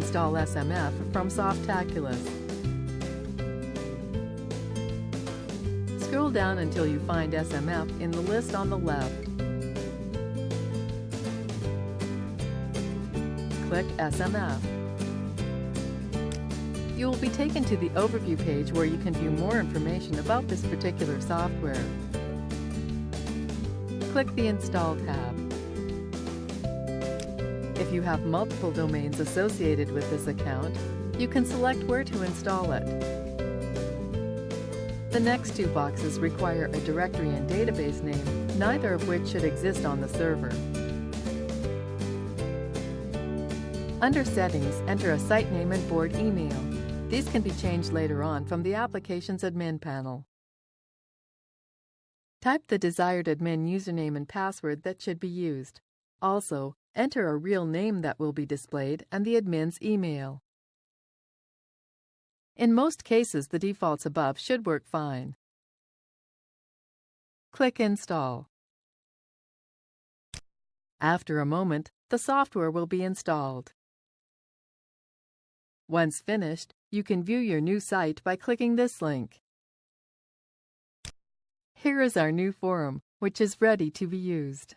install SMF from Softaculous. Scroll down until you find SMF in the list on the left. Click SMF. You will be taken to the overview page where you can view more information about this particular software. Click the Install tab. If you have multiple domains associated with this account, you can select where to install it. The next two boxes require a directory and database name, neither of which should exist on the server. Under Settings, enter a site name and board email. These can be changed later on from the application's admin panel. Type the desired admin username and password that should be used. Also, enter a real name that will be displayed and the admin's email. In most cases, the defaults above should work fine. Click Install. After a moment, the software will be installed. Once finished, you can view your new site by clicking this link. Here is our new forum, which is ready to be used.